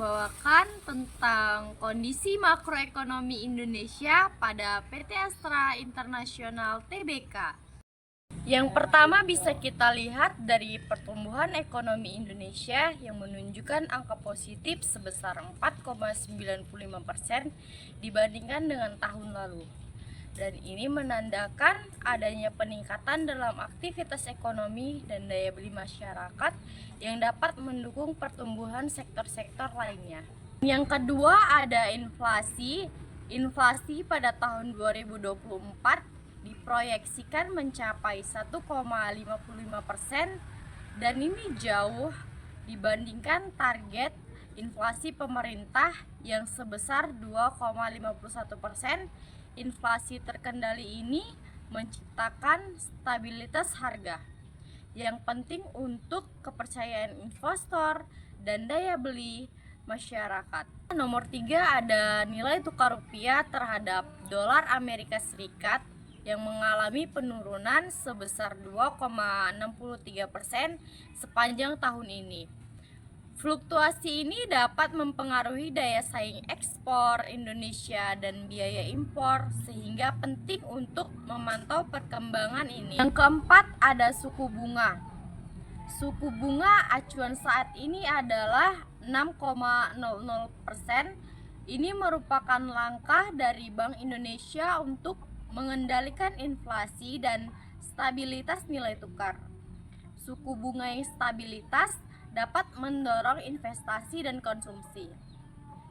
membawakan tentang kondisi makroekonomi Indonesia pada PT Astra International Tbk. Yang pertama bisa kita lihat dari pertumbuhan ekonomi Indonesia yang menunjukkan angka positif sebesar 4,95% dibandingkan dengan tahun lalu. Dan ini menandakan adanya peningkatan dalam aktivitas ekonomi dan daya beli masyarakat yang dapat mendukung pertumbuhan sektor-sektor lainnya. Yang kedua ada inflasi. Inflasi pada tahun 2024 diproyeksikan mencapai 1,55% dan ini jauh dibandingkan target inflasi pemerintah yang sebesar 2,51%. Inflasi terkendali ini menciptakan stabilitas harga yang penting untuk kepercayaan investor dan daya beli masyarakat. Nomor 3 ada nilai tukar rupiah terhadap dolar Amerika Serikat yang mengalami penurunan sebesar 2,63% sepanjang tahun ini. Fluktuasi ini dapat mempengaruhi daya saing ekspor Indonesia dan biaya impor, sehingga penting untuk memantau perkembangan ini. Yang keempat ada suku bunga. Suku bunga acuan saat ini adalah 6,00%. Ini merupakan langkah dari Bank Indonesia untuk mengendalikan inflasi dan stabilitas nilai tukar. Suku bunga yang stabilitas dapat mendorong investasi dan konsumsi.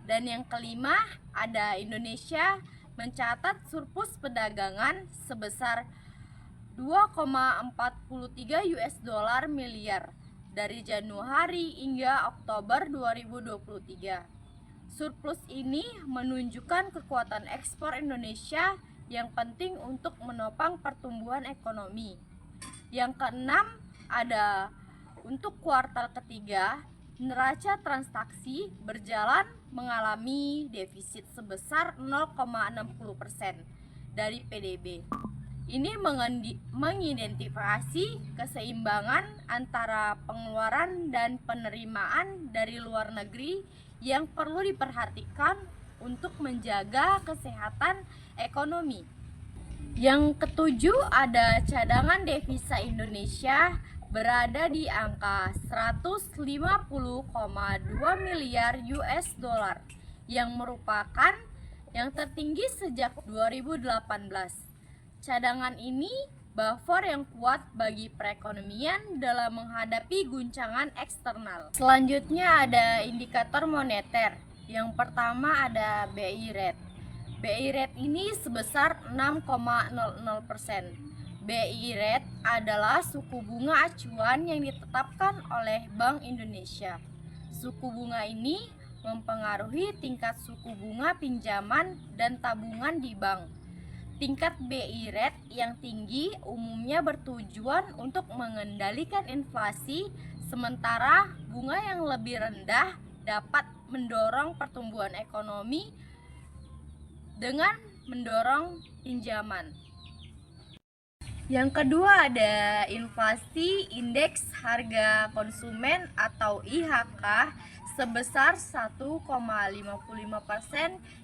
Dan yang kelima ada Indonesia mencatat surplus perdagangan sebesar 2,43 US dollar miliar dari Januari hingga Oktober 2023. Surplus ini menunjukkan kekuatan ekspor Indonesia yang penting untuk menopang pertumbuhan ekonomi. Yang keenam ada untuk kuartal ketiga, neraca transaksi berjalan mengalami defisit sebesar 0,60% dari PDB. Ini mengidentifikasi keseimbangan antara pengeluaran dan penerimaan dari luar negeri yang perlu diperhatikan untuk menjaga kesehatan ekonomi. Yang ketujuh ada cadangan devisa Indonesia berada di angka 150,2 miliar US dollar yang merupakan yang tertinggi sejak 2018. Cadangan ini buffer yang kuat bagi perekonomian dalam menghadapi guncangan eksternal. Selanjutnya ada indikator moneter. Yang pertama ada BI Rate. BI Rate ini sebesar 6,00%. BI Rate adalah suku bunga acuan yang ditetapkan oleh Bank Indonesia. Suku bunga ini mempengaruhi tingkat suku bunga pinjaman dan tabungan di bank. Tingkat BI Rate yang tinggi umumnya bertujuan untuk mengendalikan inflasi, sementara bunga yang lebih rendah dapat mendorong pertumbuhan ekonomi dengan mendorong pinjaman. Yang kedua ada inflasi indeks harga konsumen atau IHK sebesar 1,55%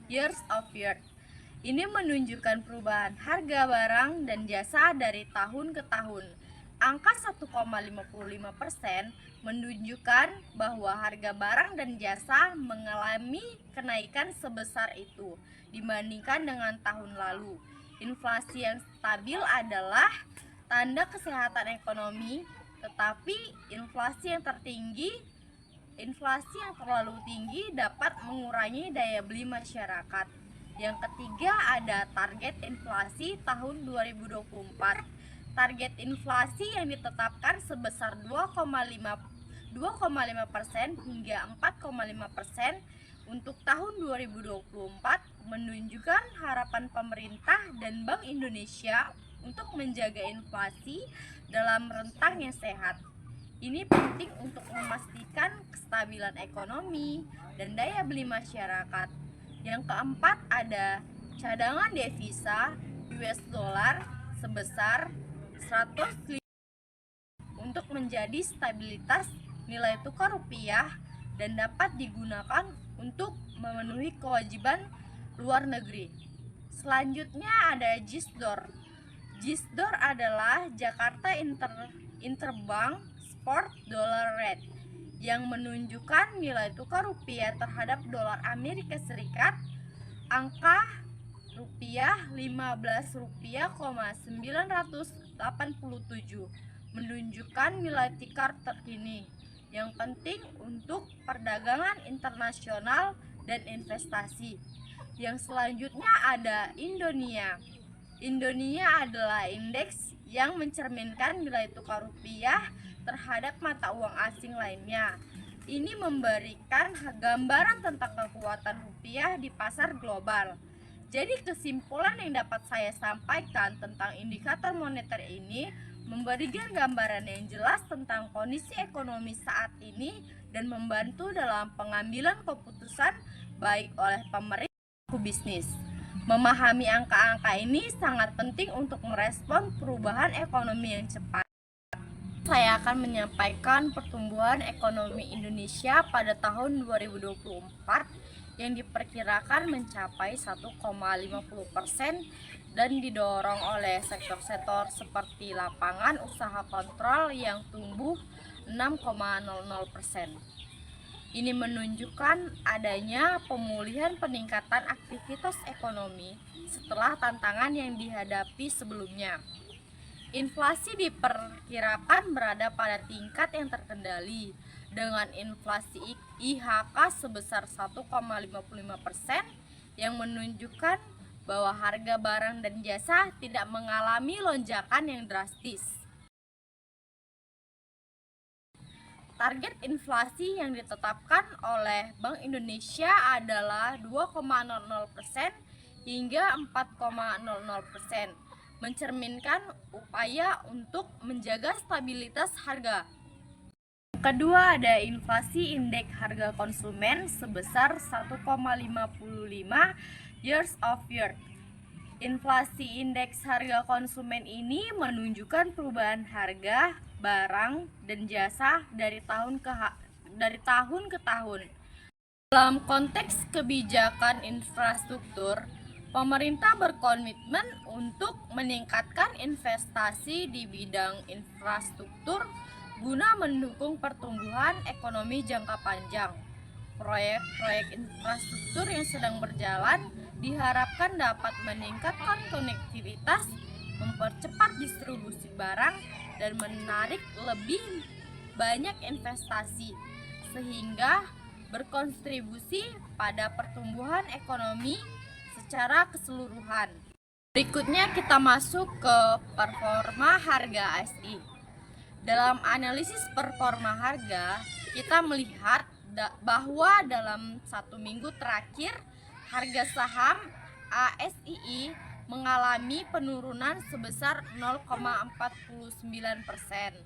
years of year. Ini menunjukkan perubahan harga barang dan jasa dari tahun ke tahun. Angka 1,55% menunjukkan bahwa harga barang dan jasa mengalami kenaikan sebesar itu dibandingkan dengan tahun lalu. Inflasi yang stabil adalah tanda kesehatan ekonomi, tetapi inflasi yang terlalu tinggi dapat mengurangi daya beli masyarakat. Yang ketiga ada target inflasi tahun 2024. Target inflasi yang ditetapkan sebesar 2,5% hingga 4,5% untuk tahun 2024 menunjukkan harapan pemerintah dan Bank Indonesia untuk menjaga inflasi dalam rentang yang sehat. Ini penting untuk memastikan kestabilan ekonomi dan daya beli masyarakat. Yang keempat ada cadangan devisa US dollar sebesar 100 untuk menjadi stabilitas nilai tukar rupiah dan dapat digunakan untuk memenuhi kewajiban luar negeri. Selanjutnya ada JISDOR. JISDOR adalah Jakarta Interbank Spot Dollar Rate yang menunjukkan nilai tukar rupiah terhadap dolar Amerika Serikat. Angka rupiah Rp15.987 menunjukkan nilai tukar terkini yang penting untuk perdagangan internasional dan investasi. Yang selanjutnya ada Indonia. Indonia adalah indeks yang mencerminkan nilai tukar rupiah terhadap mata uang asing lainnya. Ini memberikan gambaran tentang kekuatan rupiah di pasar global. Jadi kesimpulan yang dapat saya sampaikan tentang indikator moneter ini memberikan gambaran yang jelas tentang kondisi ekonomi saat ini dan membantu dalam pengambilan keputusan baik oleh pemerintah maupun bisnis. Memahami angka-angka ini sangat penting untuk merespon perubahan ekonomi yang cepat. Saya akan menyampaikan pertumbuhan ekonomi Indonesia pada tahun 2024 yang diperkirakan mencapai 1,50% dan didorong oleh sektor-sektor seperti lapangan usaha kontrol yang tumbuh 6,00%. Ini menunjukkan adanya pemulihan peningkatan aktivitas ekonomi setelah tantangan yang dihadapi sebelumnya. Inflasi diperkirakan berada pada tingkat yang terkendali dengan inflasi IHK sebesar 1,55% yang menunjukkan bahwa harga barang dan jasa tidak mengalami lonjakan yang drastis. Target inflasi yang ditetapkan oleh Bank Indonesia adalah 2,00% hingga 4,00%. Mencerminkan upaya untuk menjaga stabilitas harga. Kedua ada inflasi indeks harga konsumen sebesar 1,55 years of year. Inflasi indeks harga konsumen ini menunjukkan perubahan harga barang dan jasa dari tahun ke tahun. Dalam konteks kebijakan infrastruktur, pemerintah berkomitmen untuk meningkatkan investasi di bidang infrastruktur guna mendukung pertumbuhan ekonomi jangka panjang. Proyek-proyek infrastruktur yang sedang berjalan diharapkan dapat meningkatkan konektivitas, mempercepat distribusi barang, dan menarik lebih banyak investasi, sehingga berkontribusi pada pertumbuhan ekonomi secara keseluruhan. Berikutnya kita masuk ke performa harga ASI. Dalam analisis performa harga, kita melihat bahwa dalam 1 minggu terakhir harga saham ASII mengalami penurunan sebesar 0,49%.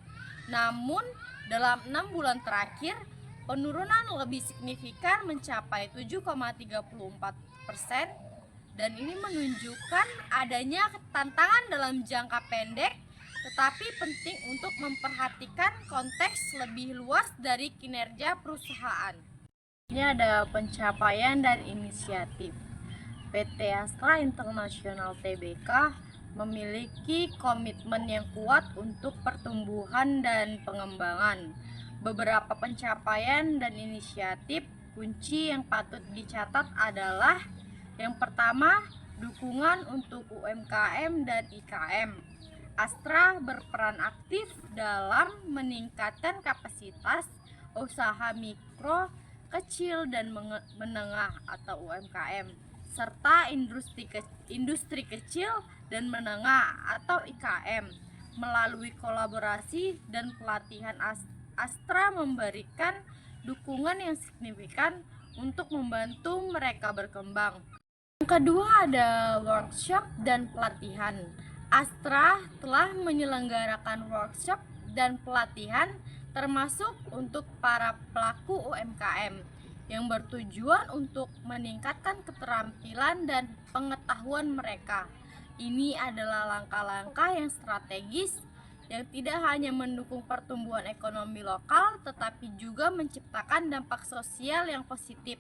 Namun dalam 6 bulan terakhir penurunan lebih signifikan mencapai 7,34%. Dan ini menunjukkan adanya tantangan dalam jangka pendek, tetapi penting untuk memperhatikan konteks lebih luas dari kinerja perusahaan. Ini ada pencapaian dan inisiatif. PT Astra International Tbk memiliki komitmen yang kuat untuk pertumbuhan dan pengembangan. Beberapa pencapaian dan inisiatif kunci yang patut dicatat adalah: yang pertama, dukungan untuk UMKM dan IKM. Astra berperan aktif dalam meningkatkan kapasitas usaha mikro, kecil, dan menengah atau UMKM, serta industri kecil dan menengah atau IKM. Melalui kolaborasi dan pelatihan, Astra memberikan dukungan yang signifikan untuk membantu mereka berkembang. Yang kedua ada workshop dan pelatihan. Astra telah menyelenggarakan workshop dan pelatihan termasuk untuk para pelaku UMKM yang bertujuan untuk meningkatkan keterampilan dan pengetahuan mereka. Ini adalah langkah-langkah yang strategis yang tidak hanya mendukung pertumbuhan ekonomi lokal tetapi juga menciptakan dampak sosial yang positif.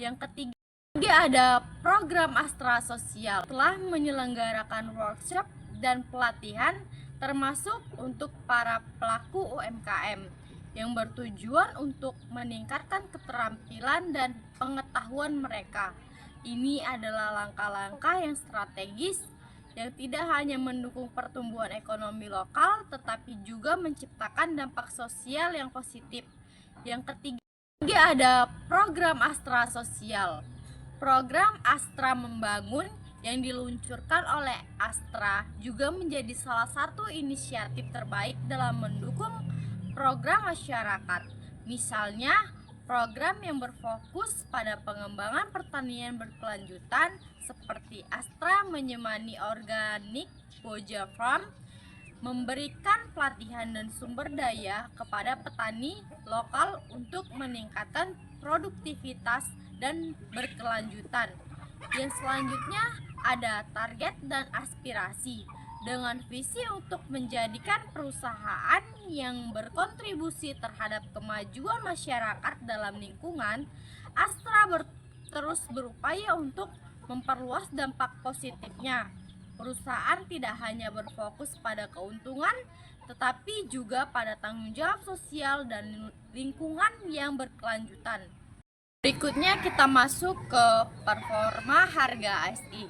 Yang ketiga ada program Astra Sosial, telah menyelenggarakan workshop dan pelatihan termasuk untuk para pelaku UMKM yang bertujuan untuk meningkatkan keterampilan dan pengetahuan mereka. Ini adalah langkah-langkah yang strategis yang tidak hanya mendukung pertumbuhan ekonomi lokal tetapi juga menciptakan dampak sosial yang positif. Yang ketiga ada program Astra Sosial. Program Astra Membangun yang diluncurkan oleh Astra juga menjadi salah satu inisiatif terbaik dalam mendukung program masyarakat. Misalnya, program yang berfokus pada pengembangan pertanian berkelanjutan seperti Astra Menyemani Organik Boja Farm, memberikan pelatihan dan sumber daya kepada petani lokal untuk meningkatkan produktivitas dan berkelanjutan. Yang selanjutnya ada target dan aspirasi dengan visi untuk menjadikan perusahaan yang berkontribusi terhadap kemajuan masyarakat dalam lingkungan. Astra terus berupaya untuk memperluas dampak positifnya. Perusahaan tidak hanya berfokus pada keuntungan tetapi juga pada tanggung jawab sosial dan lingkungan yang berkelanjutan. Berikutnya kita masuk ke performa harga ASI.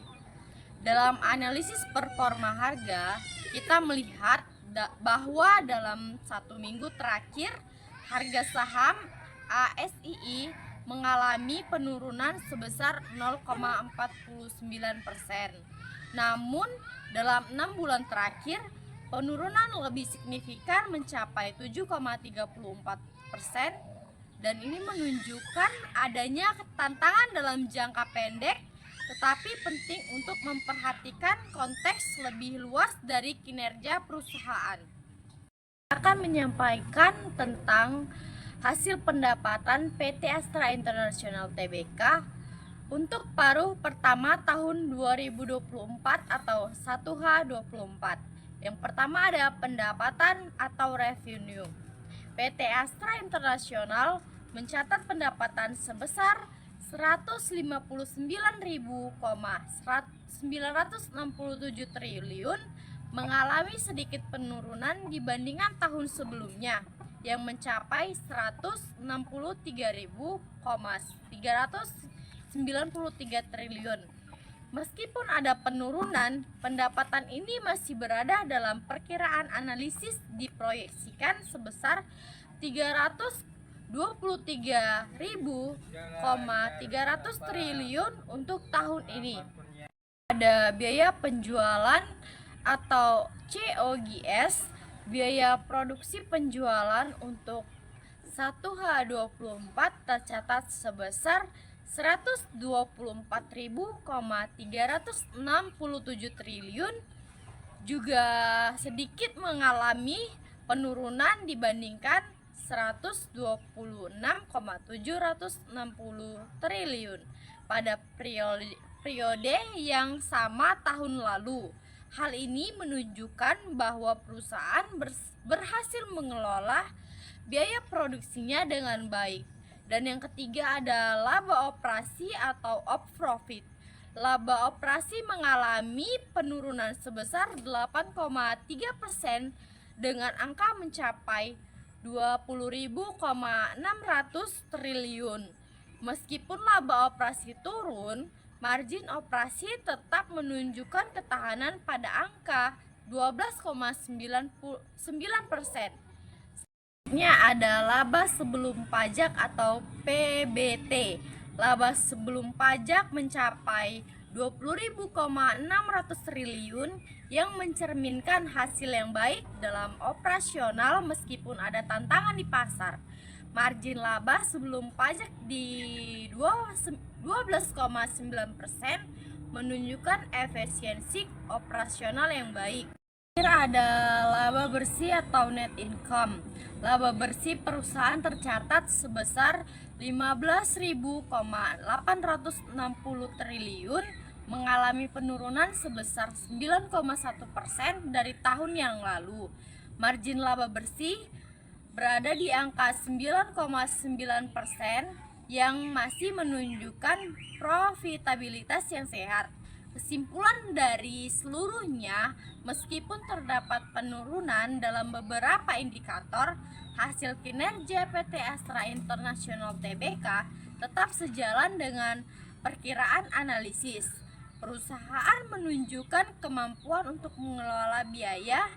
Dalam analisis performa harga, kita melihat bahwa dalam 1 minggu terakhir harga saham ASII mengalami penurunan sebesar 0,49%. Namun dalam 6 bulan terakhir penurunan lebih signifikan mencapai 7,34%. Dan ini menunjukkan adanya tantangan dalam jangka pendek, tetapi penting untuk memperhatikan konteks lebih luas dari kinerja perusahaan. Akan menyampaikan tentang hasil pendapatan PT Astra International Tbk untuk paruh pertama tahun 2024 atau 1H24. Yang pertama ada pendapatan atau revenue. PT Astra International mencatat pendapatan sebesar 159.967 triliun, mengalami sedikit penurunan dibandingkan tahun sebelumnya yang mencapai 163.393 triliun. Meskipun ada penurunan, pendapatan ini masih berada dalam perkiraan analisis, diproyeksikan sebesar 323.300 triliun untuk tahun ini. Ada biaya penjualan atau COGS, biaya produksi penjualan untuk 1H24 tercatat sebesar 124.367 triliun, juga sedikit mengalami penurunan dibandingkan 126.760 triliun pada periode yang sama tahun lalu. Hal ini menunjukkan bahwa perusahaan berhasil mengelola biaya produksinya dengan baik. Dan yang ketiga ada laba operasi atau op profit. Laba operasi mengalami penurunan sebesar 8,3% dengan angka mencapai 20.600 triliun. Meskipun laba operasi turun, margin operasi tetap menunjukkan ketahanan pada angka 12,9%. Ada laba sebelum pajak atau PBT. Laba sebelum pajak mencapai 20.600 triliun yang mencerminkan hasil yang baik dalam operasional meskipun ada tantangan di pasar. Margin laba sebelum pajak di 12,9% menunjukkan efisiensi operasional yang baik. Ada laba bersih atau net income. Laba bersih perusahaan tercatat sebesar 15.860 triliun, mengalami penurunan sebesar 9,1% dari tahun yang lalu. Margin laba bersih berada di angka 9,9% yang masih menunjukkan profitabilitas yang sehat. Kesimpulan dari seluruhnya, meskipun terdapat penurunan dalam beberapa indikator, hasil kinerja PT Astra International Tbk tetap sejalan dengan perkiraan analisis. Perusahaan menunjukkan kemampuan untuk mengelola biaya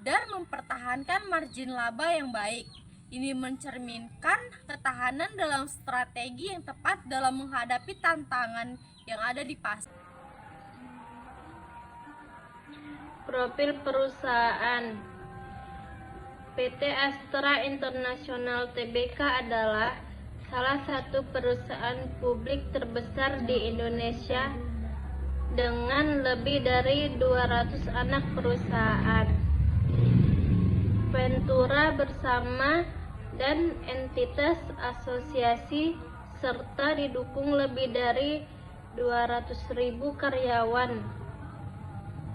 dan mempertahankan margin laba yang baik. Ini mencerminkan ketahanan dalam strategi yang tepat dalam menghadapi tantangan yang ada di pasar. Profil perusahaan PT Astra International Tbk adalah salah satu perusahaan publik terbesar di Indonesia dengan lebih dari 200 anak perusahaan, ventura bersama dan entitas asosiasi, serta didukung lebih dari 200.000 karyawan.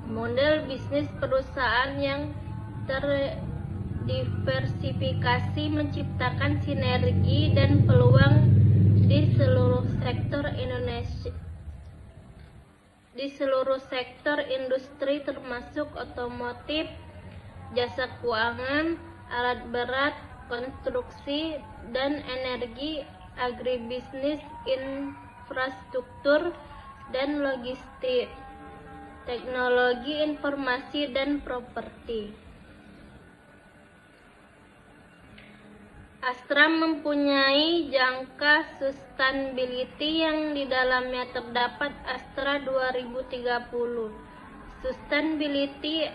Model bisnis perusahaan yang terdiversifikasi menciptakan sinergi dan peluang di seluruh sektor industri termasuk otomotif, jasa keuangan, alat berat, konstruksi dan energi, agribisnis, infrastruktur dan logistik, teknologi informasi dan properti. Astra mempunyai jangka sustainability yang di dalamnya terdapat Astra 2030. Sustainability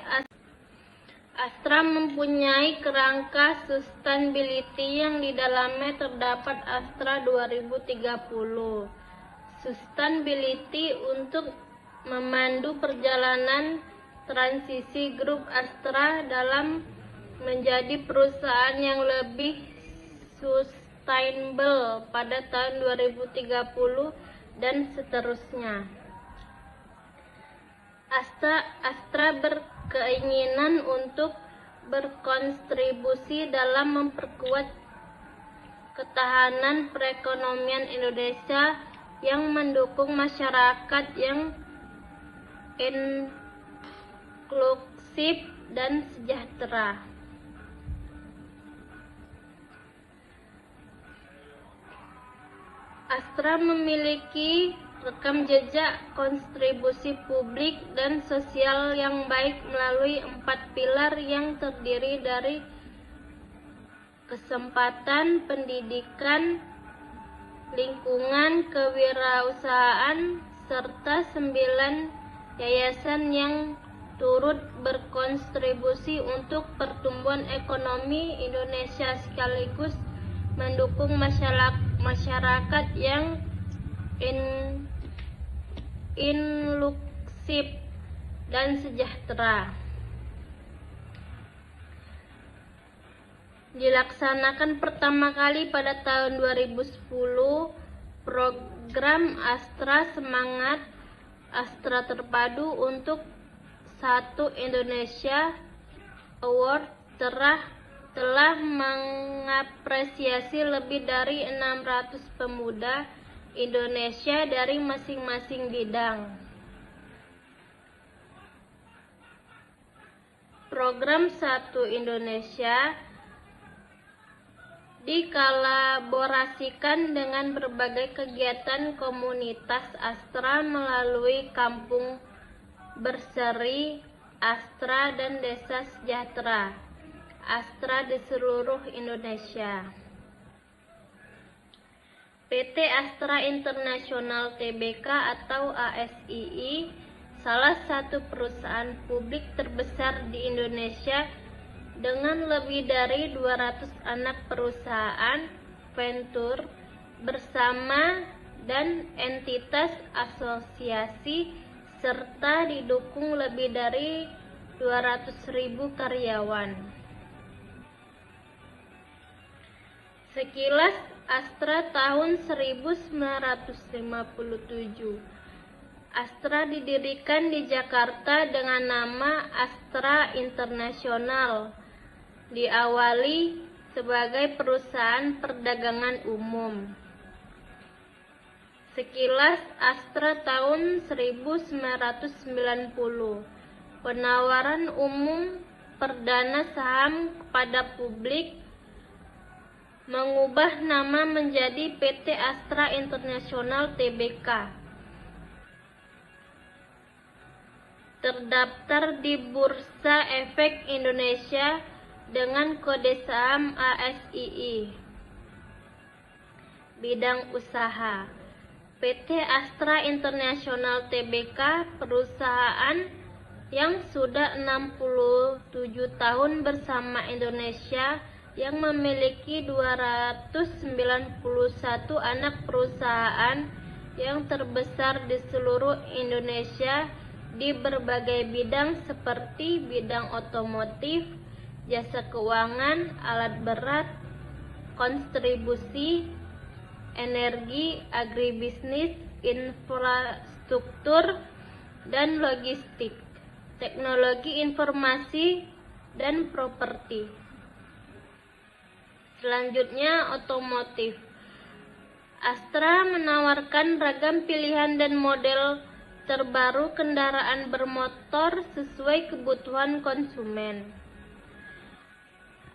Astra mempunyai kerangka sustainability yang di dalamnya terdapat Astra 2030. Sustainability untuk memandu perjalanan transisi grup Astra dalam menjadi perusahaan yang lebih sustainable pada tahun 2030 dan seterusnya. Astra berkeinginan untuk berkontribusi dalam memperkuat ketahanan perekonomian Indonesia yang mendukung masyarakat yang inklusif dan sejahtera. Astra memiliki rekam jejak kontribusi publik dan sosial yang baik melalui 4 pilar yang terdiri dari kesempatan, pendidikan, lingkungan, kewirausahaan, serta 9 yayasan yang turut berkontribusi untuk pertumbuhan ekonomi Indonesia sekaligus mendukung masyarakat yang inklusif dan sejahtera. Dilaksanakan pertama kali pada tahun 2010, program Astra Semangat Astra Terpadu untuk Satu Indonesia Award telah mengapresiasi lebih dari 600 pemuda Indonesia dari masing-masing bidang. Program Satu Indonesia dikolaborasikan dengan berbagai kegiatan komunitas Astra melalui Kampung Berseri Astra dan Desa Sejahtera Astra di seluruh Indonesia. PT Astra International Tbk atau ASII salah satu perusahaan publik terbesar di Indonesia dengan lebih dari 200 anak perusahaan, venture, bersama dan entitas asosiasi, serta didukung lebih dari 200.000 karyawan. Sekilas Astra tahun 1957. Astra didirikan di Jakarta dengan nama Astra International. diawali sebagai perusahaan perdagangan umum. Sekilas Astra tahun 1990, penawaran umum perdana saham kepada publik mengubah nama menjadi PT Astra International Tbk. Terdaftar di Bursa Efek Indonesia dengan kode saham ASII. Bidang usaha PT Astra International Tbk, perusahaan yang sudah 67 tahun bersama Indonesia, yang memiliki 291 anak perusahaan yang terbesar di seluruh Indonesia di berbagai bidang seperti bidang otomotif, jasa keuangan, alat berat, konstribusi, energi, agribisnis, infrastruktur, dan logistik, teknologi informasi, dan properti. Selanjutnya, otomotif. Astra menawarkan ragam pilihan dan model terbaru kendaraan bermotor sesuai kebutuhan konsumen.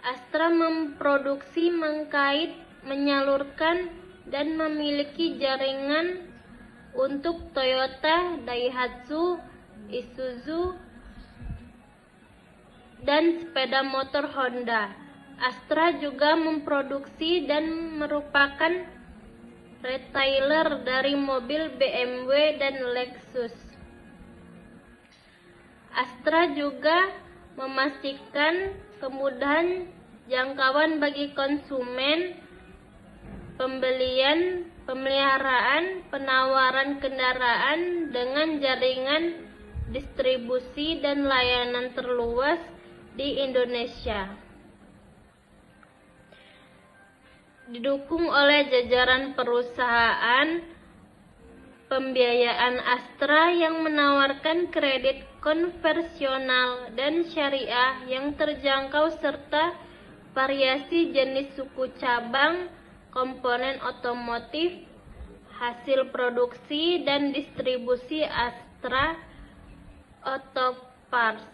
Astra memproduksi, mengkait, menyalurkan, dan memiliki jaringan untuk Toyota, Daihatsu, Isuzu, dan sepeda motor Honda. Astra juga memproduksi dan merupakan retailer dari mobil BMW dan Lexus. Astra juga memastikan kemudahan jangkauan bagi konsumen, pembelian, pemeliharaan, penawaran kendaraan dengan jaringan distribusi dan layanan terluas di Indonesia. Didukung oleh jajaran perusahaan pembiayaan Astra yang menawarkan kredit konvensional dan syariah yang terjangkau serta variasi jenis suku cabang, komponen otomotif, hasil produksi dan distribusi Astra Auto Parts.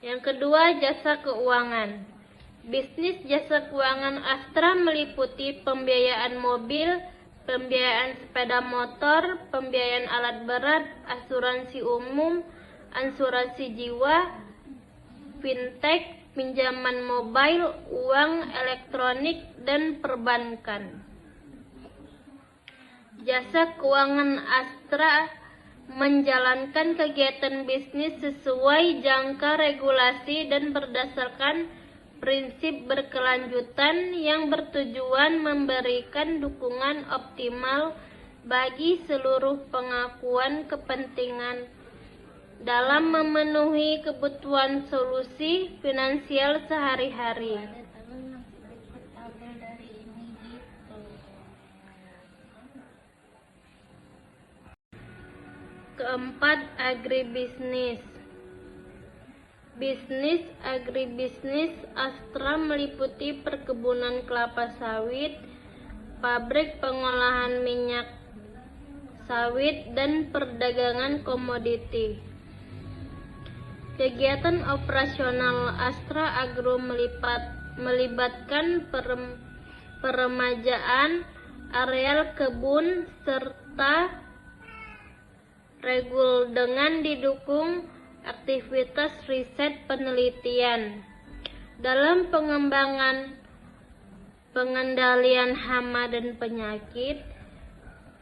Yang kedua, jasa keuangan. Bisnis jasa keuangan Astra meliputi pembiayaan mobil, pembiayaan sepeda motor, pembiayaan alat berat, asuransi umum, asuransi jiwa, fintech, pinjaman mobile, uang elektronik, dan perbankan. Jasa keuangan Astra menjalankan kegiatan bisnis sesuai jangka regulasi dan berdasarkan prinsip berkelanjutan yang bertujuan memberikan dukungan optimal bagi seluruh pengakuan kepentingan dalam memenuhi kebutuhan solusi finansial sehari-hari. Keempat, agribisnis. Bisnis agribisnis Astra meliputi perkebunan kelapa sawit, pabrik pengolahan minyak sawit, dan perdagangan komoditi. Kegiatan operasional Astra Agro melibatkan peremajaan areal kebun serta regul dengan didukung aktivitas riset penelitian dalam pengembangan pengendalian hama dan penyakit,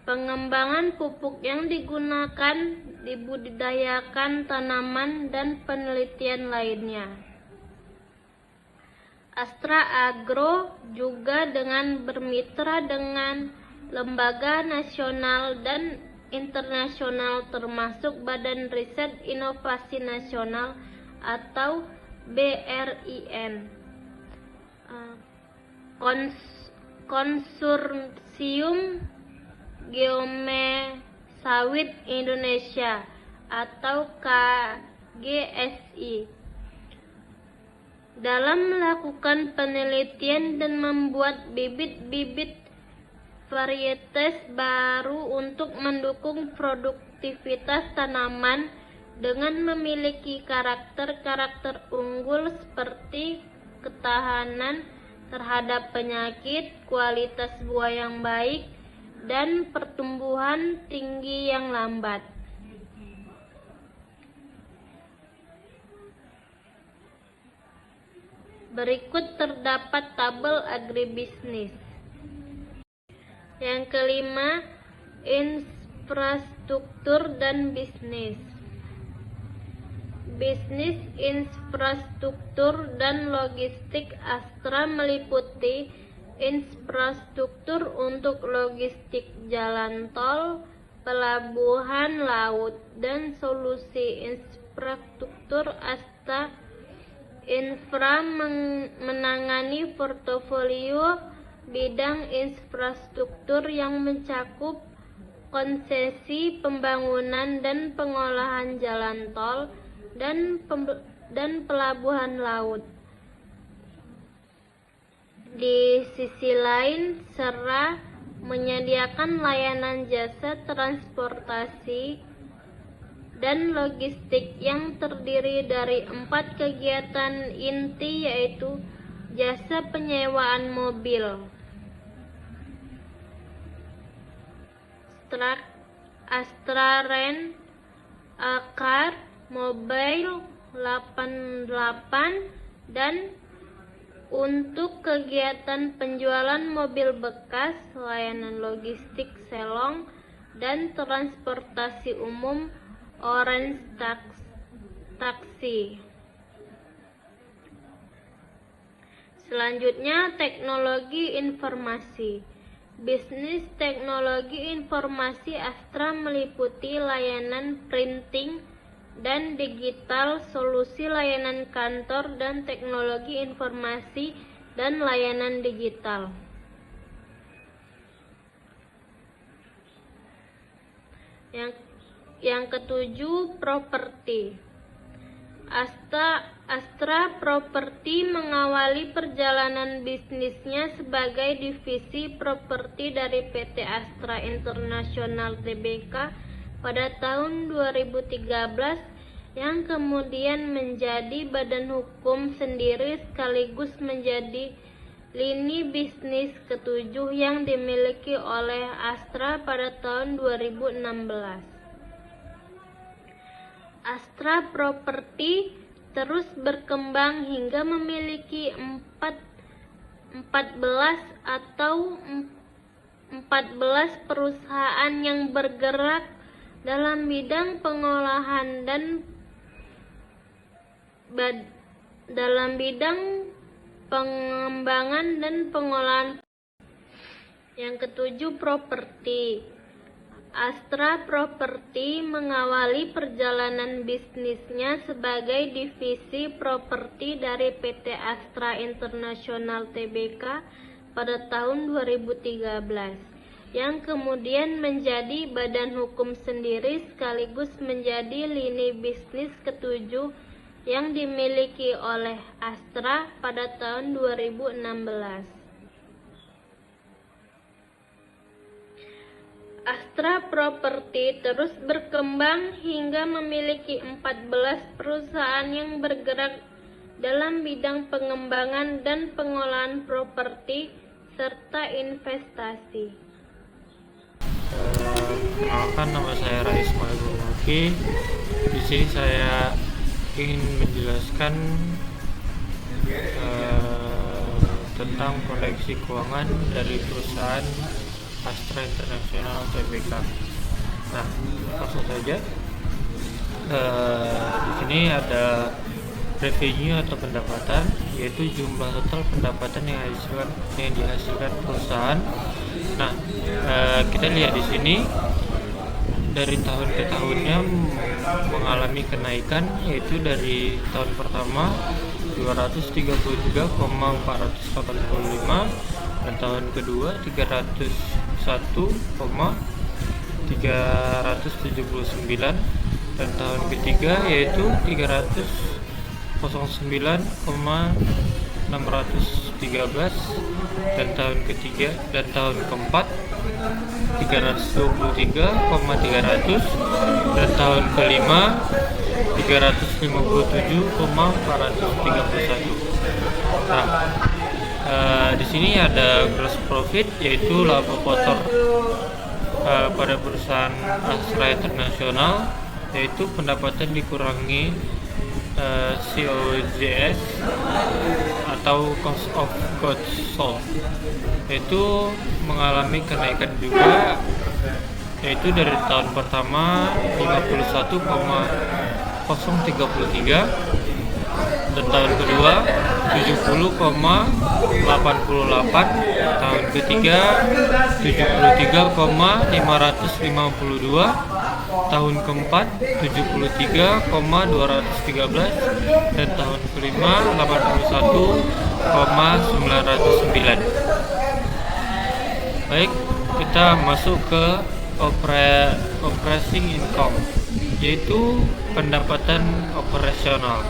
pengembangan pupuk yang digunakan, dibudidayakan tanaman, dan penelitian lainnya. Astra Agro juga dengan bermitra dengan lembaga nasional dan internasional termasuk Badan Riset Inovasi Nasional atau BRIN, Konsorsium Geome Sawit Indonesia atau KGSI, dalam melakukan penelitian dan membuat bibit-bibit varietes baru untuk mendukung produktivitas tanaman dengan memiliki karakter-karakter unggul seperti ketahanan terhadap penyakit, kualitas buah yang baik, dan pertumbuhan tinggi yang lambat. Berikut terdapat tabel agribisnis. Yang kelima, infrastruktur dan bisnis. Bisnis infrastruktur dan logistik Astra meliputi infrastruktur untuk logistik jalan tol, pelabuhan laut, dan solusi infrastruktur. Astra Infra menangani portofolio bidang infrastruktur yang mencakup konsesi pembangunan dan pengolahan jalan tol dan pelabuhan laut. Di sisi lain, Sera menyediakan layanan jasa transportasi dan logistik yang terdiri dari 4 kegiatan inti, yaitu jasa penyewaan mobil, Astra Rent a Car, Mobile 88, dan untuk kegiatan penjualan mobil bekas, layanan logistik Selong, dan transportasi umum Orange Taxi. Selanjutnya, teknologi informasi. Bisnis teknologi informasi Astra meliputi layanan printing dan digital, solusi layanan kantor, dan teknologi informasi dan layanan digital. Yang ketujuh, properti. Astra Properti mengawali perjalanan bisnisnya sebagai divisi properti dari PT Astra International Tbk pada tahun 2013, yang kemudian menjadi badan hukum sendiri sekaligus menjadi lini bisnis ketujuh yang dimiliki oleh Astra pada tahun 2016. Astra Properti terus berkembang hingga memiliki 14 perusahaan yang bergerak dalam bidang pengolahan dan dalam bidang pengembangan dan pengolahan. Yang ketujuh, properti. Astra Properti mengawali perjalanan bisnisnya sebagai divisi properti dari PT Astra International Tbk pada tahun 2013, yang kemudian menjadi badan hukum sendiri sekaligus menjadi lini bisnis ketujuh yang dimiliki oleh Astra pada tahun 2016. Astra Properti terus berkembang hingga memiliki 14 perusahaan yang bergerak dalam bidang pengembangan dan pengolahan properti serta investasi. Perkenalkan, nama saya Rais Malbumaki. Di sini saya ingin menjelaskan tentang koleksi keuangan dari perusahaan Astra International Tbk. Nah, langsung saja. Di sini ada revenue atau pendapatan, yaitu jumlah total pendapatan yang dihasilkan perusahaan. Nah, kita lihat di sini dari tahun ke tahunnya mengalami kenaikan, yaitu dari tahun pertama 233,485 dan tahun kedua 301,379 dan tahun ketiga yaitu 301,379 09,613, dan tahun ketiga dan tahun keempat 323,300, dan tahun kelima 357,431. Nah, di sini ada gross profit, yaitu laba kotor pada perusahaan Astra International, yaitu pendapatan dikurangi COGS atau cost of goods sold, yaitu mengalami kenaikan juga, yaitu dari tahun pertama 51,033, dan tahun kedua 70,88, tahun ketiga 73,552, tahun keempat 73,213, dan tahun kelima 81,909. Baik, kita masuk ke operating income, yaitu pendapatan operasional.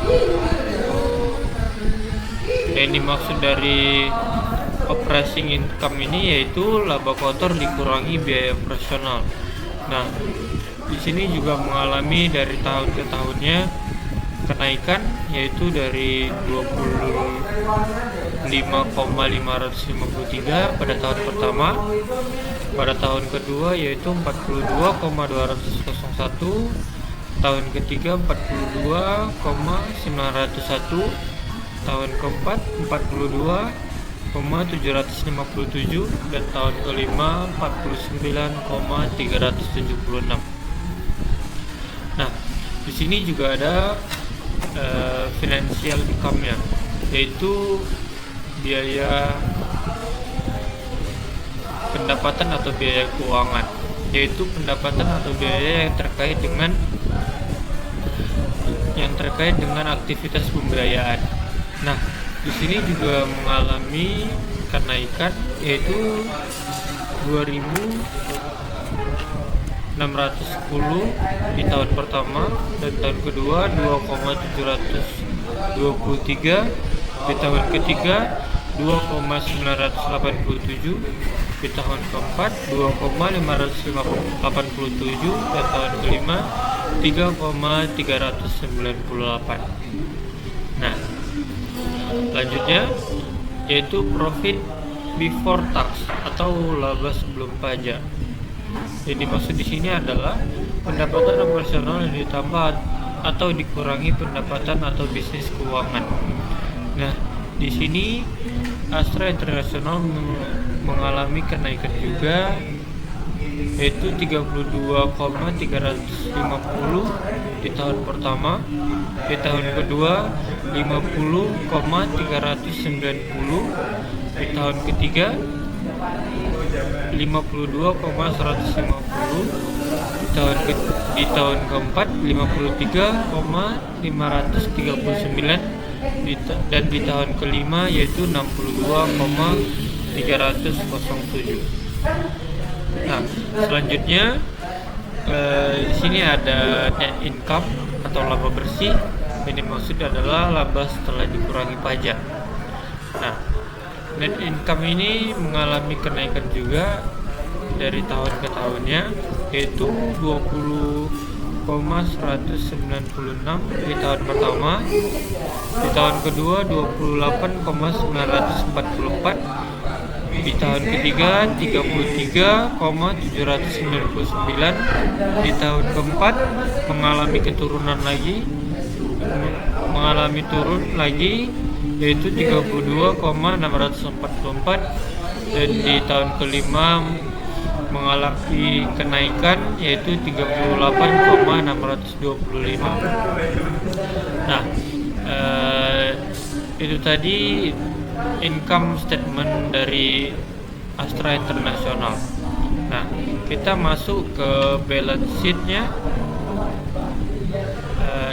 Yang dimaksud dari operating income ini yaitu laba kotor dikurangi biaya operasional. Nah, di sini juga mengalami dari tahun ke tahunnya kenaikan, yaitu dari 25,553 pada tahun pertama, pada tahun kedua yaitu 42,201, tahun ketiga 42,901, tahun keempat 42,757, dan tahun kelima 49,376. Nah, di sini juga ada financial income-nya, yaitu biaya pendapatan atau biaya keuangan, yaitu pendapatan atau biaya yang terkait dengan aktivitas pembiayaan. Nah, di sini juga mengalami kenaikan, yaitu 2.610 di tahun pertama, dan tahun kedua 2,723, di tahun ketiga 2,987, di tahun keempat 2,587, dan tahun kelima 3,398. Nah, selanjutnya yaitu profit before tax atau laba sebelum pajak. Yang dimaksud di sini adalah pendapatan operasional yang ditambah atau dikurangi pendapatan atau bisnis keuangan. Nah, di sini Astra International mengalami kenaikan juga, yaitu 32,350 di tahun pertama, di tahun kedua 50,390, di tahun ketiga 52,150, di tahun keempat 53,539, dan di tahun kelima yaitu 62,307. Nah, selanjutnya di sini ada net income atau laba bersih. Yang dimaksud adalah laba setelah dikurangi pajak. Nah, net income ini mengalami kenaikan juga dari tahun ke tahunnya, yaitu 20,196 di tahun pertama, di tahun kedua 28,944, di tahun ketiga 33,799, di tahun keempat mengalami turun lagi yaitu 32,644, dan di tahun kelima mengalami kenaikan yaitu 38,625. Nah, itu tadi income statement dari Astra International. Nah, kita masuk ke balance sheet-nya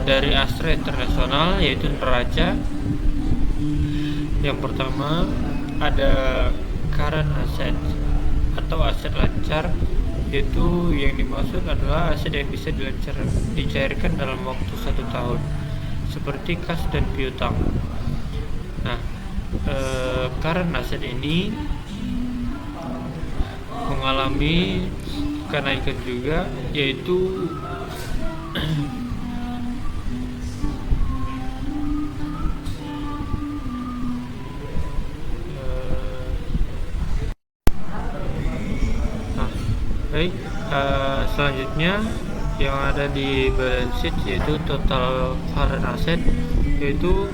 dari Astra International, yaitu neraca. Yang pertama ada current asset atau aset lancar, yaitu yang dimaksud adalah aset yang bisa dicairkan dalam waktu 1 tahun. seperti kas dan piutang. Nah, current asset ini mengalami kenaikan juga, yaitu baik, selanjutnya yang ada di balance sheet yaitu total current asset, yaitu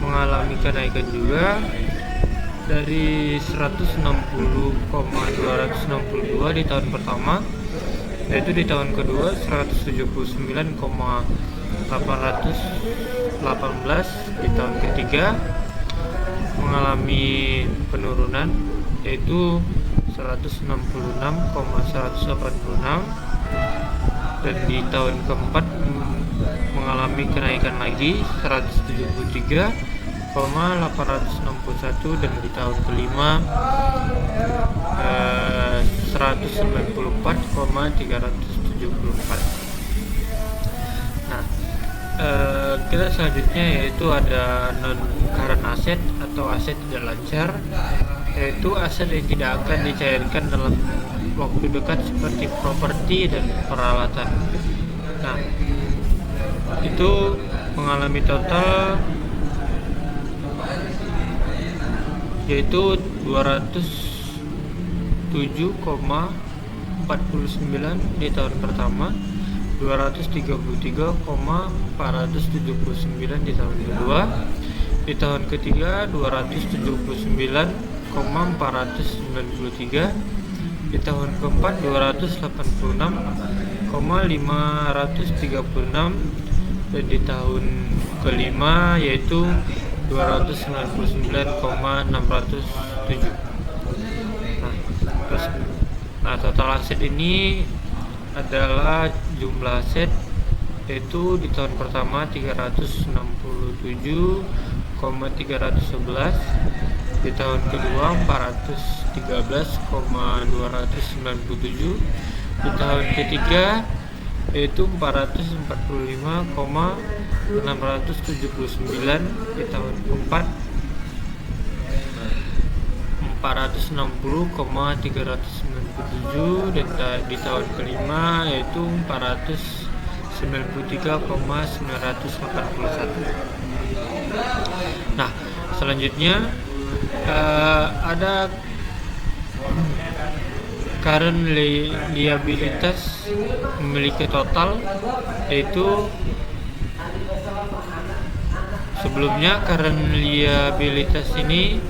mengalami kenaikan juga dari 160,262 di tahun pertama, yaitu di tahun kedua 179,818 di tahun ketiga mengalami penurunan, yaitu 166,186, dan di tahun keempat mengalami kenaikan lagi 173,861, dan di tahun kelima 194,374. Nah, kita selanjutnya yaitu ada non current asset atau aset tidak lancar, yaitu aset yang tidak akan dicairkan dalam waktu dekat seperti properti dan peralatan. Nah, itu mengalami total yaitu 207,49 di tahun pertama, 233,479 di tahun kedua, di tahun ketiga 279,493, di tahun keempat 286,536, dan di tahun kelima yaitu 299,607. Nah, total aset ini adalah jumlah aset, yaitu di tahun pertama 367,311, di tahun kedua 413,297, di tahun ketiga yaitu 445,679, di tahun keempat 460,397, dan di tahun kelima yaitu 493,981. Nah, selanjutnya ada current liabilities memiliki total, yaitu sebelumnya current liabilities ini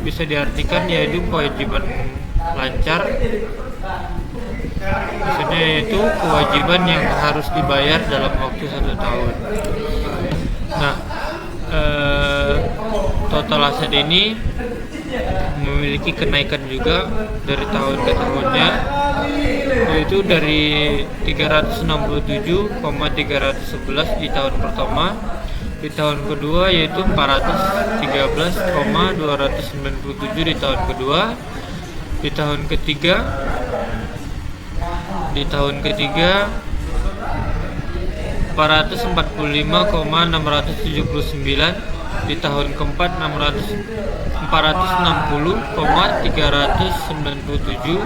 bisa diartikan yaitu kewajiban lancar, maksudnya yaitu kewajiban yang harus dibayar dalam waktu 1 tahun. Nah, total aset ini memiliki kenaikan juga dari tahun ke tahunnya, yaitu dari 367,311 di tahun pertama, di tahun kedua yaitu 413,297 di tahun kedua, di tahun ketiga 445,679, di tahun keempat 460,397,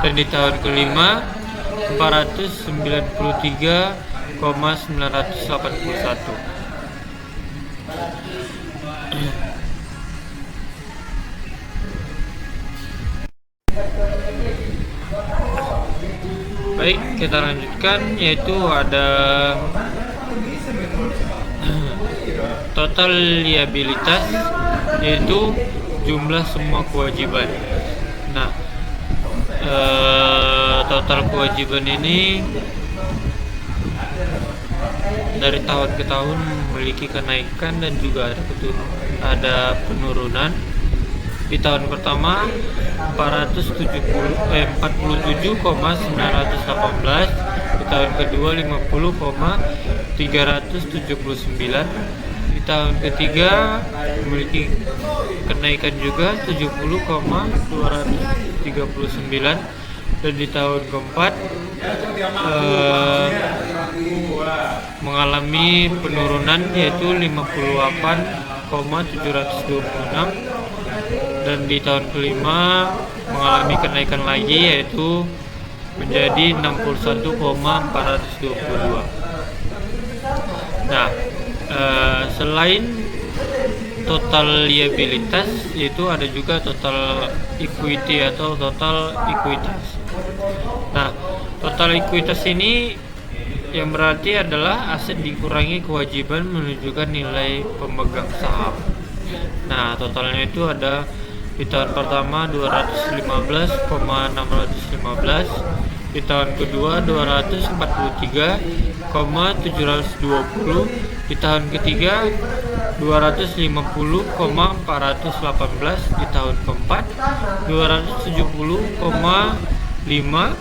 dan di tahun kelima 493,981. Baik, kita lanjutkan, yaitu ada total liabilitas, yaitu jumlah semua kewajiban. Nah, total kewajiban ini dari tahun ke tahun memiliki kenaikan dan juga ada penurunan. Di tahun pertama 47,918, di tahun kedua 50,379, di tahun ketiga memiliki kenaikan juga 70,239, dan di tahun keempat eh, mengalami penurunan yaitu 58,726, dan di tahun kelima mengalami kenaikan lagi yaitu menjadi 61,422. Nah, selain total liabilitas, yaitu ada juga total equity atau total ekuitas. Nah, total ekuitas ini yang berarti adalah aset dikurangi kewajiban menunjukkan nilai pemegang saham. Nah, totalnya itu ada di tahun pertama 215,615, di tahun kedua 243,720, di tahun ketiga 250,418, di tahun keempat 270,5,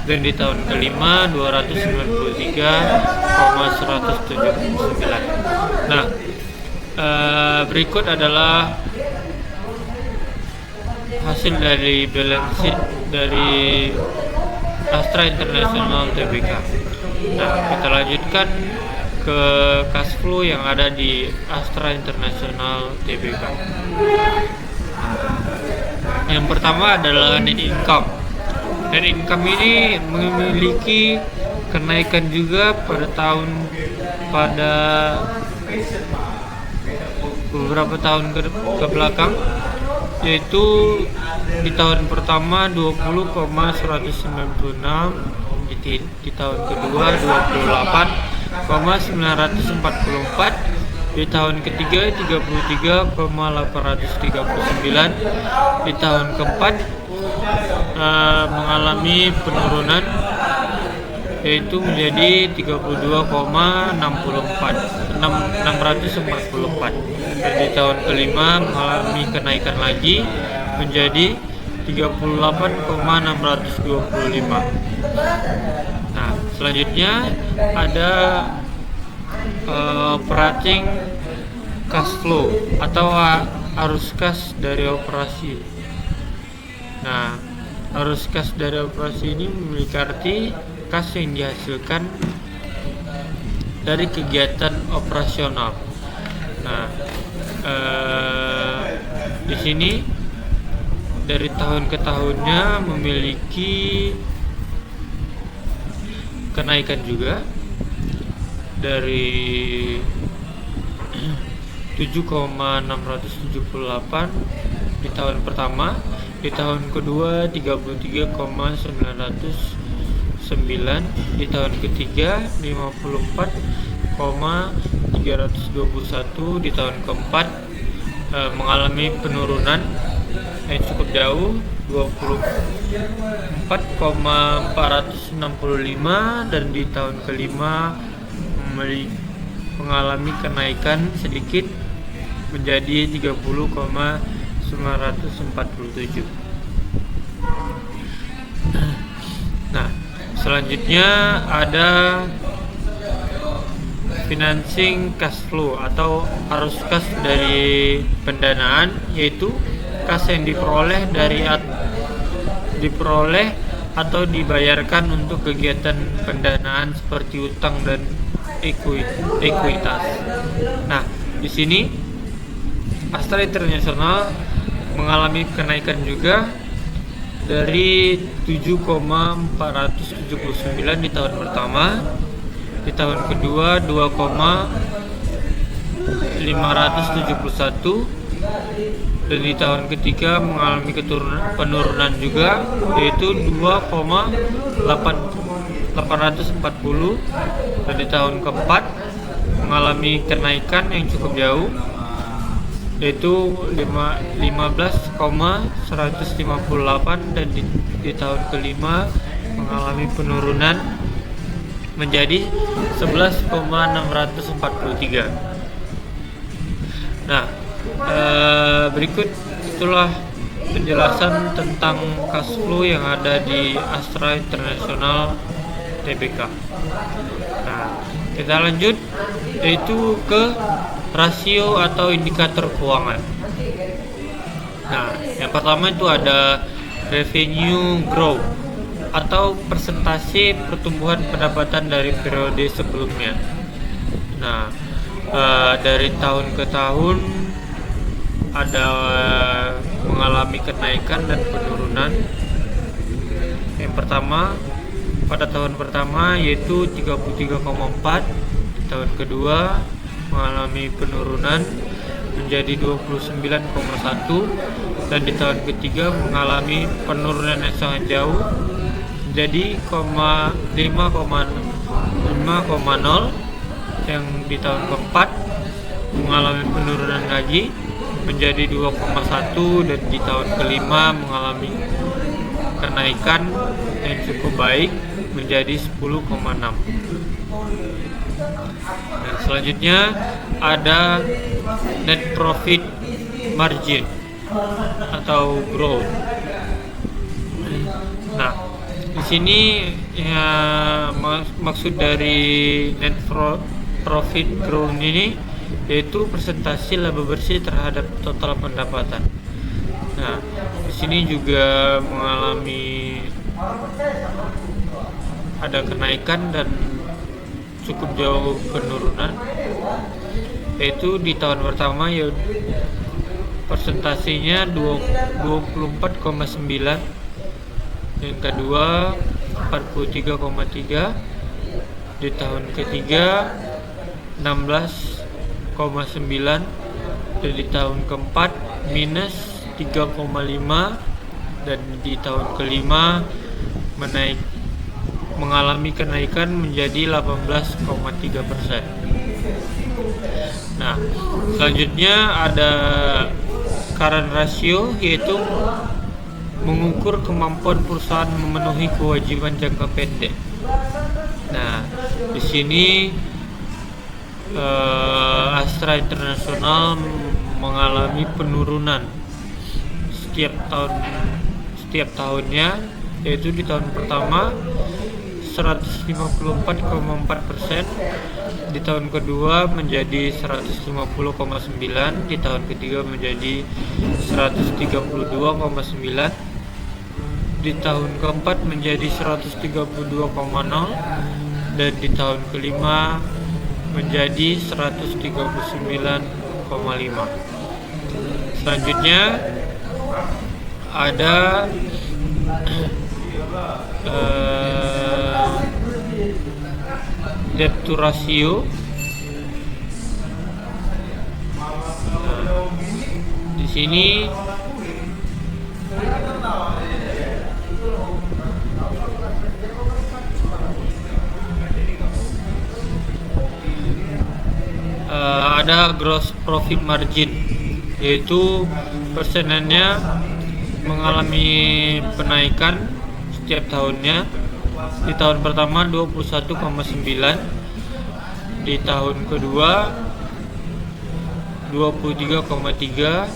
dan di tahun kelima 293,179. Nah, berikut adalah hasil dari balance sheet dari Astra International Tbk. Nah, kita lanjutkan ke cash flow yang ada di Astra International Tbk. Yang pertama adalah net income. Net income ini memiliki kenaikan juga pada beberapa tahun ke belakang, yaitu di tahun pertama 20,196, di tahun kedua 28,944, di tahun ketiga 33,839, di tahun keempat mengalami penurunan yaitu menjadi 32,644, dan di tahun kelima mengalami kenaikan lagi menjadi 38,625. Nah, selanjutnya ada operating cash flow atau arus kas dari operasi. Nah, arus kas dari operasi ini memiliki arti kas yang dihasilkan dari kegiatan operasional. Nah, di sini dari tahun ke tahunnya memiliki kenaikan juga dari 7,678 di tahun pertama, di tahun kedua 33,909, di tahun ketiga 54,321, di tahun keempat mengalami penurunan yang cukup jauh 24,465, dan di tahun kelima mengalami kenaikan sedikit menjadi 30,947. Nah, selanjutnya ada financing cash flow atau arus kas dari pendanaan, yaitu kas yang diperoleh atau dibayarkan untuk kegiatan pendanaan seperti utang dan ekuitas. Nah, di sini Astra International mengalami kenaikan juga dari 7,479 di tahun pertama, di tahun kedua 2,571, dan di tahun ketiga mengalami penurunan juga yaitu 2,840, dan di tahun keempat mengalami kenaikan yang cukup jauh yaitu 15,158, dan di tahun kelima mengalami penurunan menjadi 11,643. Nah, berikut itulah penjelasan tentang cash flow yang ada di Astra International Tbk. Nah, kita lanjut yaitu ke rasio atau indikator keuangan. Nah, yang pertama itu ada revenue growth. atau persentase pertumbuhan pendapatan dari periode sebelumnya. Nah, dari tahun ke tahun ada mengalami kenaikan dan penurunan. Yang pertama, pada tahun pertama yaitu 33,4, di tahun kedua mengalami penurunan menjadi 29,1, dan di tahun ketiga mengalami penurunan yang sangat jauh menjadi 5,0, yang di tahun keempat mengalami penurunan lagi menjadi 2,1, dan di tahun kelima mengalami kenaikan yang cukup baik menjadi 10,6. Dan selanjutnya ada net profit margin atau growth. Nah, di sini ya, maksud dari net profit growth ini yaitu presentasi laba bersih terhadap total pendapatan. Nah, di sini juga mengalami ada kenaikan dan cukup jauh penurunan, yaitu di tahun pertama ya persentasenya 24,9, yang kedua 43,3, di tahun ketiga 16,9, dan di tahun keempat minus 3,5, dan di tahun kelima mengalami kenaikan menjadi 18,3%. Nah, selanjutnya ada current ratio, yaitu mengukur kemampuan perusahaan memenuhi kewajiban jangka pendek. Nah, di sini Astra International mengalami penurunan setiap tahunnya, yaitu di tahun pertama 154,4%, di tahun kedua menjadi 150,9, di tahun ketiga menjadi 132,9, di tahun keempat menjadi 132,0, dan di tahun kelima menjadi 139,5. Selanjutnya ada debt to ratio. Di sini ada gross profit margin, yaitu persenannya mengalami penaikan setiap tahunnya. Di tahun pertama 21,9, di tahun kedua 23,3,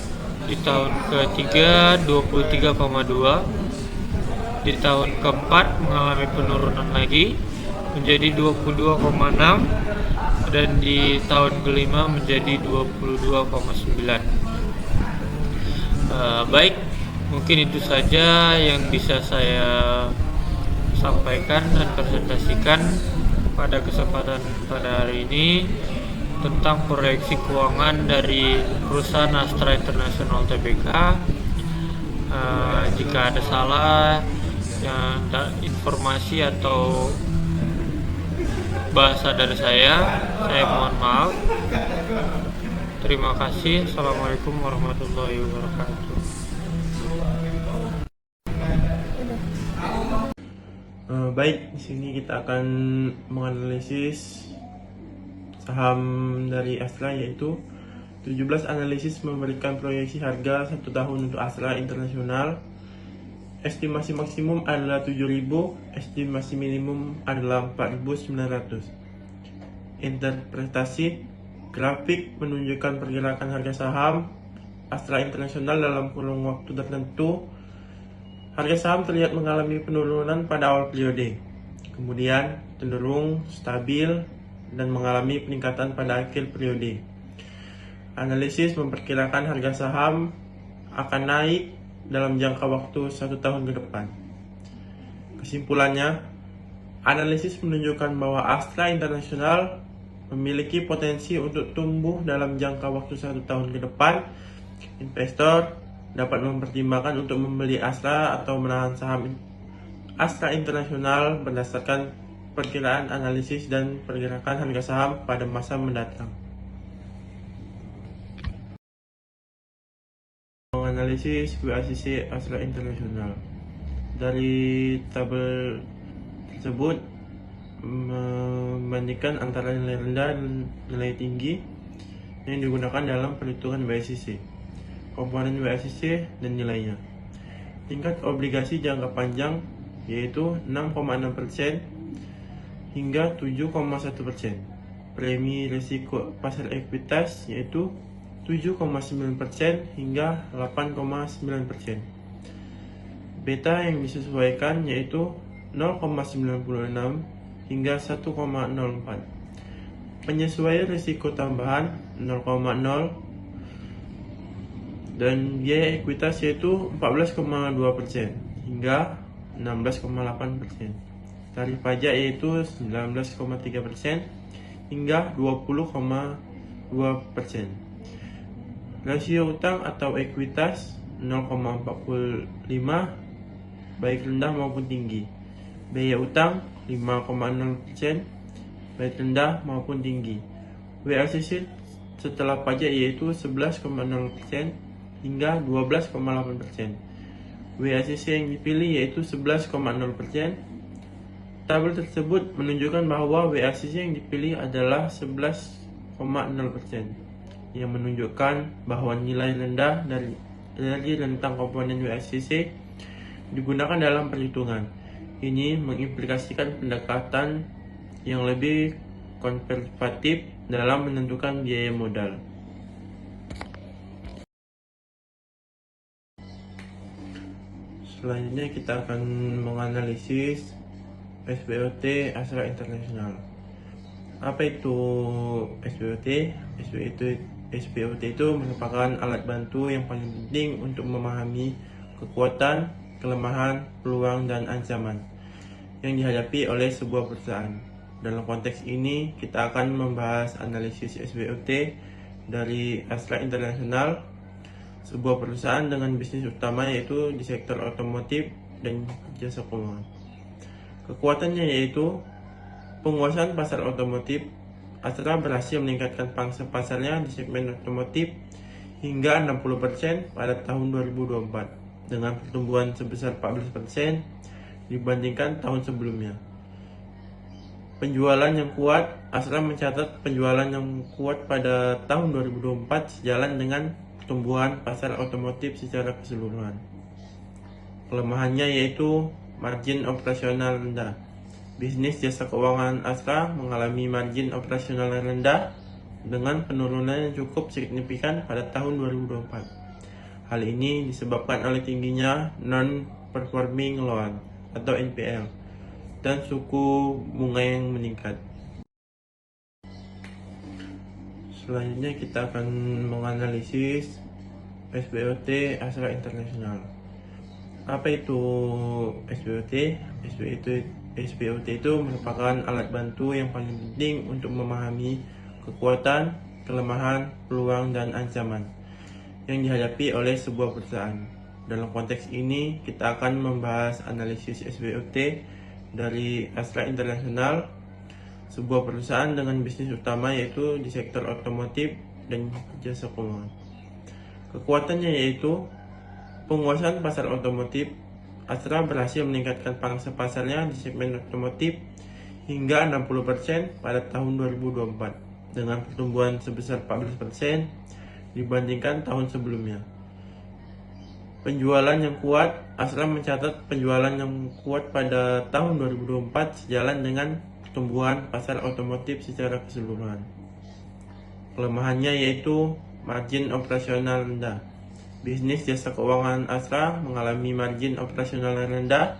di tahun ketiga 23,2, di tahun keempat mengalami penurunan lagi menjadi 22,6, dan di tahun kelima menjadi 22,9. Baik, mungkin itu saja yang bisa saya sampaikan dan presentasikan pada kesempatan pada hari ini tentang proyeksi keuangan dari perusahaan Astra International Tbk. Jika ada salah informasi atau bahasa dari saya mohon maaf. Terima kasih. Assalamualaikum warahmatullahi wabarakatuh. Baik, di sini kita akan menganalisis saham dari Astra, yaitu 17 analisis memberikan proyeksi harga 1 tahun untuk Astra International. Estimasi maksimum adalah 7.000, estimasi minimum adalah 4.900. Interpretasi grafik menunjukkan pergerakan harga saham Astra International dalam kurun waktu tertentu. Harga saham terlihat mengalami penurunan pada awal periode, kemudian cenderung stabil dan mengalami peningkatan pada akhir periode. Analisis memperkirakan harga saham akan naik dalam jangka waktu 1 tahun ke depan. Kesimpulannya, analisis menunjukkan bahwa Astra International memiliki potensi untuk tumbuh dalam jangka waktu 1 tahun ke depan. Investor dapat mempertimbangkan untuk membeli Astra atau menahan saham Astra International berdasarkan perkiraan analisis dan pergerakan harga saham pada masa mendatang. Menganalisis WACC Astra International. Dari tabel tersebut membandingkan antara nilai rendah dan nilai tinggi yang digunakan dalam perhitungan WACC, komponen WACC dan nilainya. Tingkat obligasi jangka panjang yaitu 6,6% hingga 7,1%. Premi risiko pasar ekuitas yaitu 7,9% hingga 8,9%. Beta yang disesuaikan yaitu 0,96 hingga 1,04. Penyesuaian risiko tambahan 0,0 dan biaya ekuitas yaitu 14,2% hingga 16,8%. Tarif pajak yaitu 19,3% hingga 20,2%. Rasio utang atau ekuitas 0,45 baik rendah maupun tinggi. Biaya utang 5,0% baik rendah maupun tinggi. WACC setelah pajak yaitu 11,0% hingga 12,8%. WACC yang dipilih yaitu 11,0%. Tabel tersebut menunjukkan bahwa WACC yang dipilih adalah 11,0%, yang menunjukkan bahwa nilai rendah dari rentang komponen WACC digunakan dalam perhitungan. Ini mengimplikasikan pendekatan yang lebih konservatif dalam menentukan biaya modal. Selanjutnya kita akan menganalisis SBOT Astra International. Apa itu SBOT? SBOT itu merupakan alat bantu yang paling penting untuk memahami kekuatan, kelemahan, peluang, dan ancaman yang dihadapi oleh sebuah perusahaan. Dalam konteks ini, kita akan membahas analisis SBOT dari Astra International, sebuah perusahaan dengan bisnis utama yaitu di sektor otomotif dan jasa keuangan. Kekuatannya yaitu penguasaan pasar otomotif. Astra berhasil meningkatkan pangsa pasarnya di segmen otomotif hingga 60% pada tahun 2024 dengan pertumbuhan sebesar 14% dibandingkan tahun sebelumnya. Penjualan yang kuat, Astra mencatat penjualan yang kuat pada tahun 2024 sejalan dengan pertumbuhan pasar otomotif secara keseluruhan. Kelemahannya yaitu margin operasional rendah. Bisnis jasa keuangan Astra mengalami margin operasional yang rendah dengan penurunan yang cukup signifikan pada tahun 2024. Hal ini disebabkan oleh tingginya non-performing loan atau NPL dan suku bunga yang meningkat. Selanjutnya kita akan menganalisis SBOT Astra International. Apa itu SBOT? SBOT itu merupakan alat bantu yang paling penting untuk memahami kekuatan, kelemahan, peluang, dan ancaman yang dihadapi oleh sebuah perusahaan. Dalam konteks ini, kita akan membahas analisis SBOT dari Astra International, sebuah perusahaan dengan bisnis utama yaitu di sektor otomotif dan jasa keuangan. Kekuatannya yaitu penguasaan pasar otomotif. Astra berhasil meningkatkan pangsa pasarnya di segmen otomotif hingga 60% pada tahun 2024 dengan pertumbuhan sebesar 14% dibandingkan tahun sebelumnya. Penjualan yang kuat, Astra mencatat penjualan yang kuat pada tahun 2024 sejalan dengan pertumbuhan pasar otomotif secara keseluruhan. Kelemahannya yaitu margin operasional rendah. Bisnis jasa keuangan Astra mengalami margin operasional yang rendah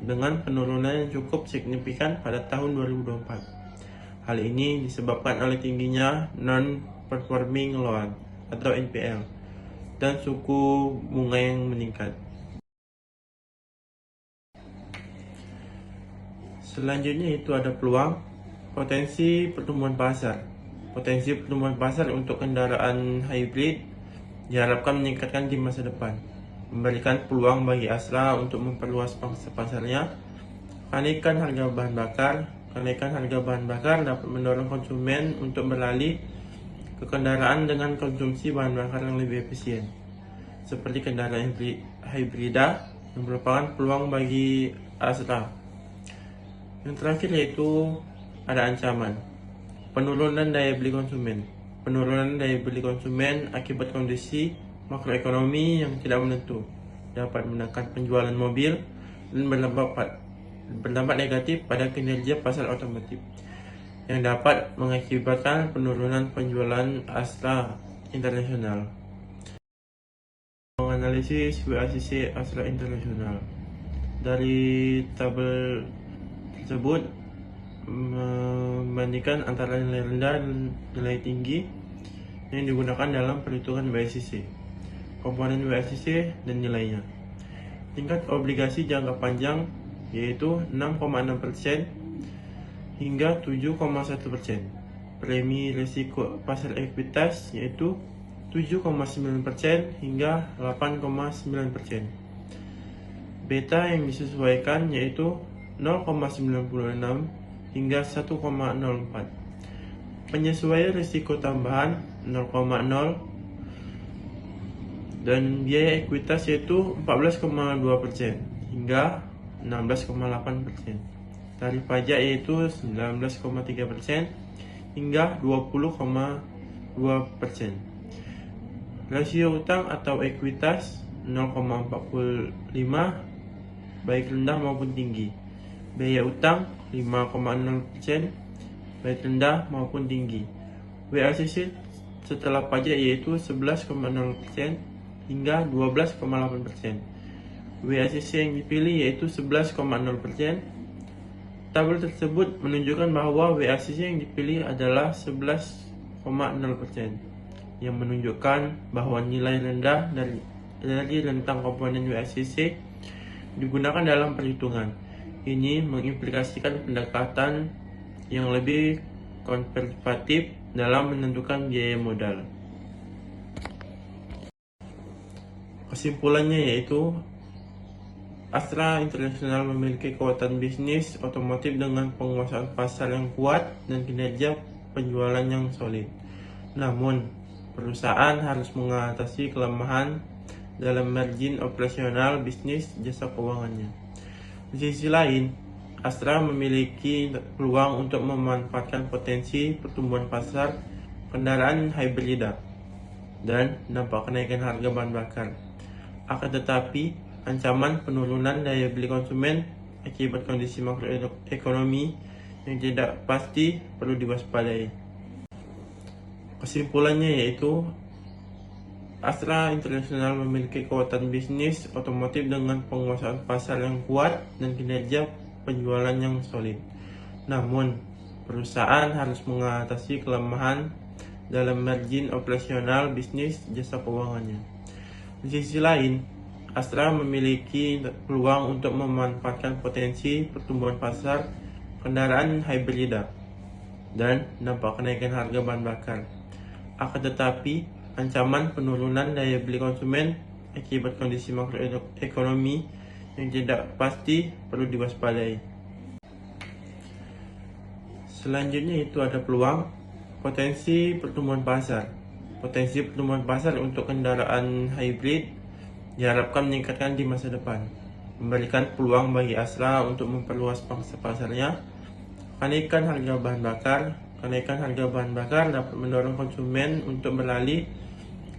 dengan penurunan yang cukup signifikan pada tahun 2024. Hal ini disebabkan oleh tingginya non-performing loan atau NPL dan suku bunga yang meningkat. Selanjutnya itu ada peluang, potensi pertumbuhan pasar. Potensi pertumbuhan pasar untuk kendaraan hybrid diharapkan meningkatkan di masa depan, memberikan peluang bagi Astra untuk memperluas pangsa pasarnya. Kenaikan harga bahan bakar dapat mendorong konsumen untuk beralih ke kendaraan dengan konsumsi bahan bakar yang lebih efisien, seperti kendaraan hibrida yang merupakan peluang bagi Astra. Yang terakhir yaitu ada ancaman, penurunan daya beli konsumen. Penurunan daya beli konsumen akibat kondisi makroekonomi yang tidak menentu dapat menekan penjualan mobil dan berdampak negatif pada kinerja pasar otomotif, yang dapat mengakibatkan penurunan penjualan Astra Internasional. Menganalisis WACC Astra Internasional. Dari tabel tersebut membandingkan antara nilai rendah dan nilai tinggi yang digunakan dalam perhitungan WACC, komponen WACC dan nilainya. Tingkat obligasi jangka panjang yaitu 6,6% hingga 7,1%. Premi risiko pasar ekuitas yaitu 7,9% hingga 8,9%. Beta yang disesuaikan yaitu 0,96 hingga 1,04. Penyesuaian risiko tambahan 0,0 dan biaya ekuitas yaitu 14,2% hingga 16,8%. Tarif pajak yaitu 19,3% hingga 20,2%. Rasio utang atau ekuitas 0,45 baik rendah maupun tinggi. Biaya utang 5,0% baik rendah maupun tinggi. WACC setelah pajak yaitu 11,0% hingga 12,8%. WACC yang dipilih yaitu 11,0%. Tabel tersebut menunjukkan bahwa WACC yang dipilih adalah 11,0%, yang menunjukkan bahwa nilai rendah dari rentang komponen WACC digunakan dalam perhitungan. Ini mengimplikasikan pendekatan yang lebih konservatif dalam menentukan biaya modal. Kesimpulannya yaitu Astra Internasional memiliki kekuatan bisnis otomotif dengan penguasaan pasar yang kuat dan kinerja penjualan yang solid. Namun, perusahaan harus mengatasi kelemahan dalam margin operasional bisnis jasa keuangannya. Di sisi lain, Astra memiliki peluang untuk memanfaatkan potensi pertumbuhan pasar kendaraan hibrida dan dampak kenaikan harga bahan bakar. Akan tetapi, ancaman penurunan daya beli konsumen akibat kondisi makroekonomi yang tidak pasti perlu diwaspadai. Kesimpulannya yaitu Astra Internasional memiliki kekuatan bisnis otomotif dengan penguasaan pasar yang kuat dan kinerja penjualan yang solid. Namun, perusahaan harus mengatasi kelemahan dalam margin operasional bisnis jasa keuangannya. Di sisi lain, Astra memiliki peluang untuk memanfaatkan potensi pertumbuhan pasar kendaraan hibrida dan dampak kenaikan harga bahan bakar. Akan tetapi, ancaman penurunan daya beli konsumen akibat kondisi makroekonomi yang tidak pasti perlu diwaspadai. Selanjutnya itu ada peluang, potensi pertumbuhan pasar. Potensi pertumbuhan pasar untuk kendaraan hybrid diharapkan meningkatkan di masa depan, memberikan peluang bagi Astra untuk memperluas pangsa pasarnya. Kenaikan harga bahan bakar dapat mendorong konsumen untuk beralih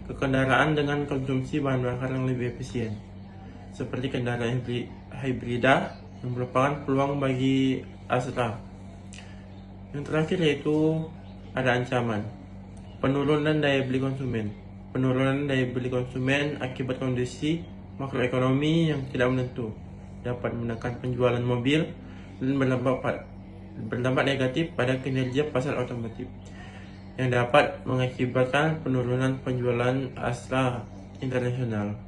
ke kendaraan dengan konsumsi bahan bakar yang lebih efisien, seperti kendaraan hibrida yang merupakan peluang bagi Astra. Yang terakhir yaitu ada ancaman, penurunan daya beli konsumen. Penurunan daya beli konsumen akibat kondisi makroekonomi yang tidak menentu dapat menekan penjualan mobil dan berdampak negatif pada kinerja pasar otomotif, yang dapat mengakibatkan penurunan penjualan Astra Internasional.